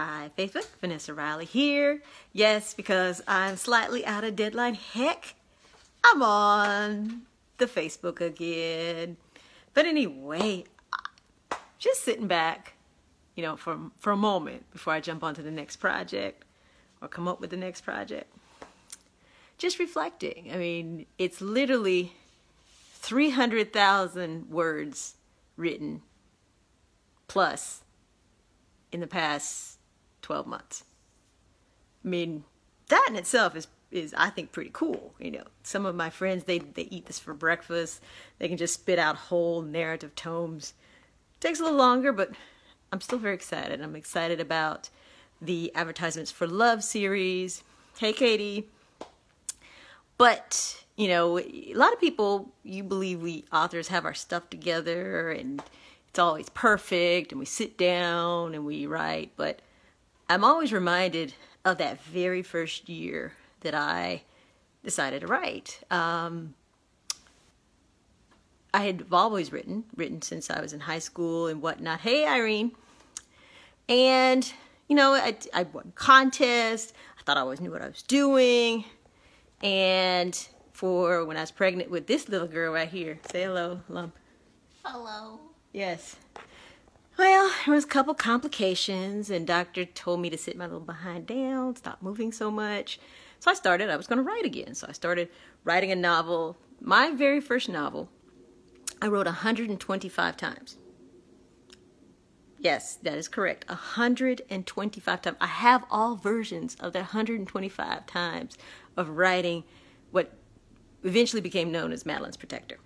Hi, Facebook. Vanessa Riley here. Yes, because I'm slightly out of deadline. Heck, I'm on the Facebook again. But anyway, just sitting back, for a moment before I jump onto the next project or come up with the next project. Just reflecting. I mean, it's literally 300,000 words written plus in the past 12 months. I mean, that in itself is I think pretty cool. Some of my friends, they eat this for breakfast. They can just spit out whole narrative tomes. It takes a little longer, but I'm still very excited. I'm excited about the Advertisements for Love series. Hey, Katie. But, a lot of people, you believe we authors have our stuff together and it's always perfect and we sit down and we write. But I'm always reminded of that very first year that I decided to write. I had always written since I was in high school and whatnot. Hey, Irene. And, I won contests. I thought I always knew what I was doing. And for when I was pregnant with this little girl right here. Say hello, Lump. Hello. Yes. Well, there was a couple complications, and doctor told me to sit my little behind down, stop moving so much. So I was going to write again. So I started writing a novel. My very first novel, I wrote 125 times. Yes, that is correct. 125 times. I have all versions of that 125 times of writing what eventually became known as Madeline's Protector.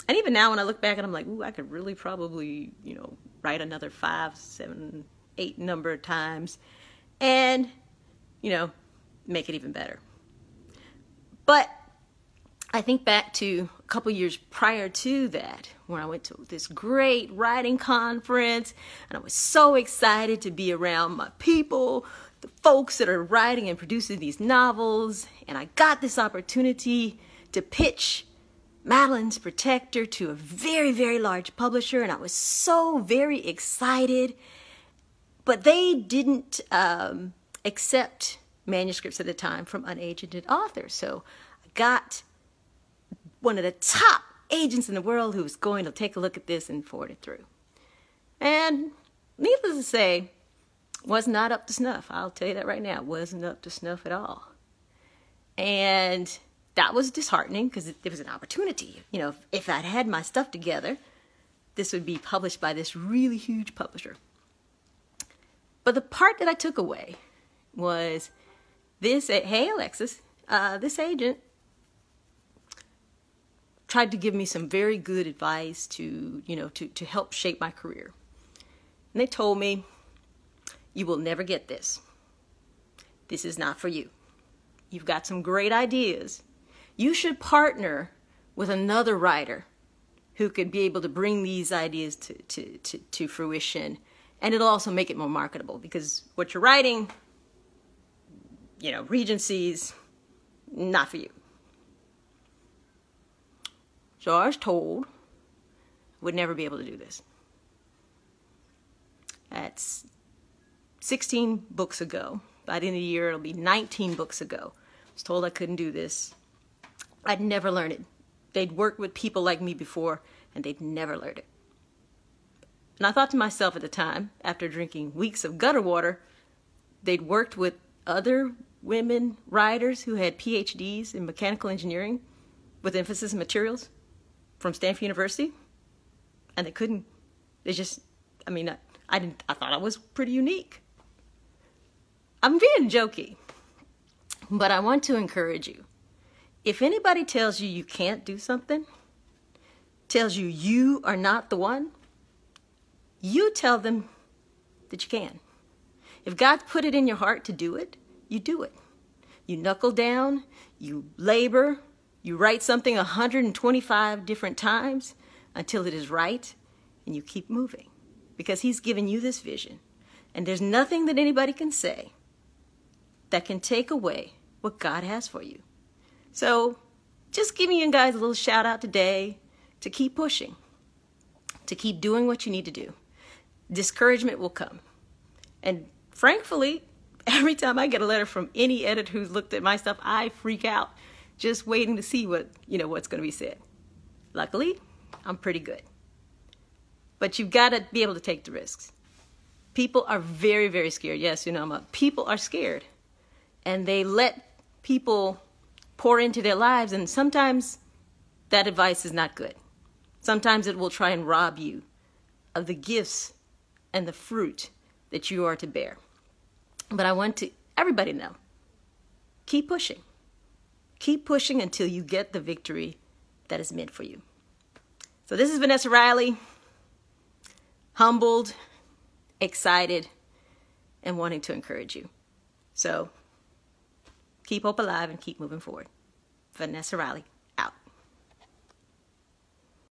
And even now when I look back and I'm like, ooh, I could really probably, write another 5, 7, 8 number of times and, make it even better. But I think back to a couple years prior to that when I went to this great writing conference and I was so excited to be around my people, the folks that are writing and producing these novels. And I got this opportunity to pitch Madeline's Protector to a very, very large publisher, and I was so very excited. But they didn't accept manuscripts at the time from unagented authors. So I got one of the top agents in the world who was going to take a look at this and forward it through. And needless to say, was not up to snuff. I'll tell you that right now. It wasn't up to snuff at all. And that was disheartening because it was an opportunity. If I'd had my stuff together, this would be published by this really huge publisher. But the part that I took away was this. Hey, Alexis, this agent tried to give me some very good advice to help shape my career. And they told me, you will never get this. This is not for you. You've got some great ideas. You should partner with another writer who could be able to bring these ideas to fruition. And it'll also make it more marketable because what you're writing, Regency's not for you. So I was told I would never be able to do this. That's 16 books ago. By the end of the year, it'll be 19 books ago. I was told I couldn't do this. I'd never learn it. They'd worked with people like me before, and they'd never learned it. And I thought to myself at the time, after drinking weeks of gutter water, they'd worked with other women writers who had PhDs in mechanical engineering with emphasis in materials from Stanford University, and they couldn't. They just, I thought I was pretty unique. I'm being jokey, but I want to encourage you. If anybody tells you you can't do something, tells you you are not the one, you tell them that you can. If God put it in your heart to do it, you do it. You knuckle down, you labor, you write something 125 different times until it is right, and you keep moving. Because He's given you this vision. And there's nothing that anybody can say that can take away what God has for you. So just giving you guys a little shout out today to keep pushing, to keep doing what you need to do. Discouragement will come. And frankly, every time I get a letter from any editor who's looked at my stuff, I freak out just waiting to see what's going to be said. Luckily, I'm pretty good. But you've got to be able to take the risks. People are very, very scared. Yes, people are scared. And they let people pour into their lives, and sometimes that advice is not good. Sometimes it will try and rob you of the gifts and the fruit that you are to bear. But I want everybody to know, keep pushing. Keep pushing until you get the victory that is meant for you. So this is Vanessa Riley, humbled, excited, and wanting to encourage you. So keep hope alive and keep moving forward. Vanessa Riley.